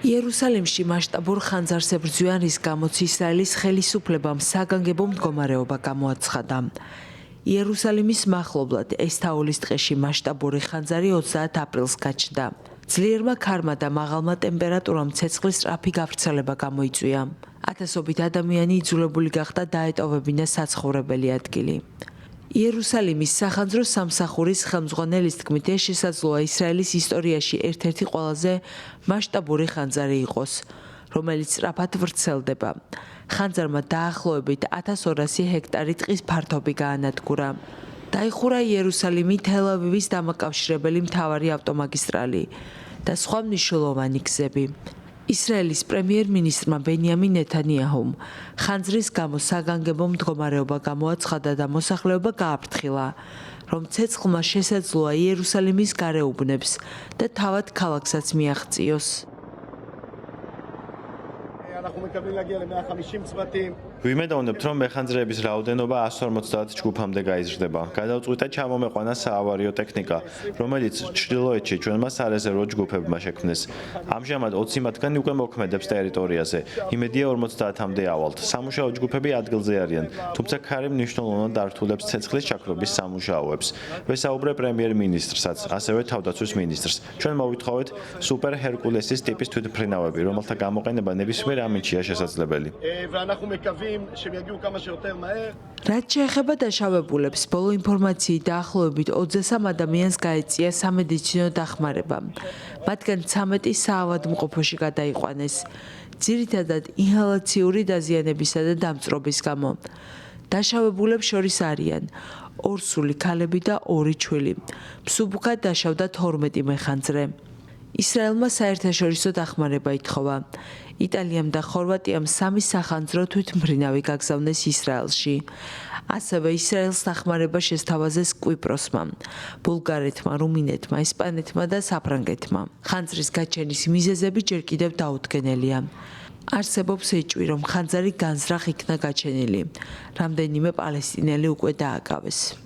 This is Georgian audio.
იერუსალიმში მასშტაბურ ხანძარს ებრძვიან, რის გამოც ისრაელის ხელისუფლებამ საგანგებო მდგომარეობა გამოაცხადა. იერუსალიმის მახლობლად ესთაოლის ტყეში მასშტაბური ხანძარი 30 აპრილს გაჩნდა. ძლიერმა ქარმა და მაღალმა ტემპერატურამ ცეცხლის სწრაფი გავრცელება გამოიწვია. ათასობით ადამიანი იძულებული გახდა დაეტოვებინა საცხოვრებელი ადგილი. იერუსალიმის სახანძრო სამსახურის ხელმძღვანელის თქმით, ეს შესაძლოა ისრაელის ისტორიაში ერთ-ერთი ყველაზე მასშტაბური ხანძარი იყოს, რომელიც სწრაფად ვრცელდება. ხანძარმა დაახლოებით 1200 ჰექტარი ტყის ფართობი გაანადგურა. დაიხურა იერუსალიმი თელ-ავივის დამაკავშირებელი მთავარი ავტომაგისტრალი და სხვა მნიშვნელოვანი გზები. ისრაელის პრემიერ-მინისტრმა ბენიამინ ნეთანიაჰუმ ხანძრის გამო საგანგებო მდგომარეობა გამოაცხადა და მოსახლეობა გააფრთხილა, რომ ცეცხლმა შესაძლოა იერუსალიმის გარეუბნებს და თავად ქალაქსაც მიაღწიოს. ვიმედოვნებთ, რომ მეხანძრეების რაოდენობა 150 ჯგუფამდე გაიზრდება. გადავწყვიტა ჩამომეყვანა საავარიო ტექნიკა, რომელიც ჩრდილოეთში ჩვენმა სარეზერვო ჯგუფებმა შექმნეს. ამჟამად 20 მათგანი უკვე მოქმედებს ტერიტორიაზე. იმედია 50-მდე ავალთ. სამუშაო ჯგუფები ადგილზე არიან, თუმცა ქარი მნიშვნელოვნად ართულებს ცეცხლის ჩაქრობის სამუშაოებს. ვესაუბრე პრემიერ-მინისტრსაც, ასევე თავდაცვის მინისტრს. ჩვენ მოვითხოვეთ სუპერ ჰერკულესის ტიპის თვითმფრინავები, რომელთა გამოყენება ნებისმიერ ამინდშია შესაძლებელი. რაც შეეხება დაშავებულებს, ბოლო ინფორმაციით დაახლოებით 23 ადამიანს გაეწია სამედიცინო დახმარება. მათგან 13 საავადმყოფოში გადაიყვანეს, ძირითადად ინჰალაციური დაზიანებისა და დამწვრობის გამო. დაშავებულებს შორის არიან 2 სული ქალები და 2 ჩვილი. მსუბუქად დაშავდა 12 მეხანძრე. ისრაელმა საერთაშორისო დახმარება ითხოვა. იტალიამ და ხორვატიამ 3 სახანძრო თვითმფრინავი გაგზავნეს ისრაელში. ასევე ისრაელს დახმარება შესთავაზეს კვიპროსმა, ბულგარეთმა, რუმინეთმა, ესპანეთმა და საფრანგეთმა. ხანძრის გაჩენის მიზეზები ჯერ კიდევ დაუდგენელია. არსებობს ეჭვი, რომ ხანძარი განზრახ იქნა გაჩენილი. რამდენიმე პალესტინელი უკვე დააკავეს.